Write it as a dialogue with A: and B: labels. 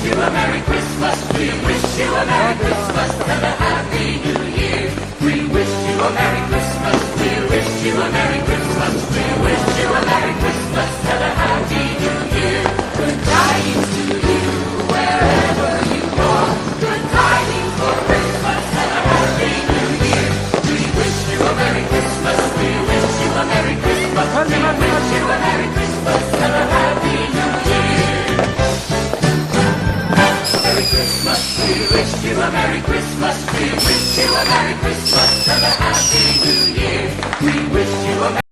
A: you a Merry Christmas. We wish you a Merry Christmas and a Happy New Year. We wish you a Merry Christmas. We wish you a Merry Christmas. We wish you a Merry Christmas and a Happy New Year. Good tidings to you wherever you are. Good tidings for Christmas and a Happy New Year. We wish you a Merry Christmas. We wish you a Merry Christmas. We wish you a Merry Christmas and a Happy New Year. Merry Christmas. We wish you a Merry Christmas. We wish you a Merry Christmas and a Happy New Year. We wish you a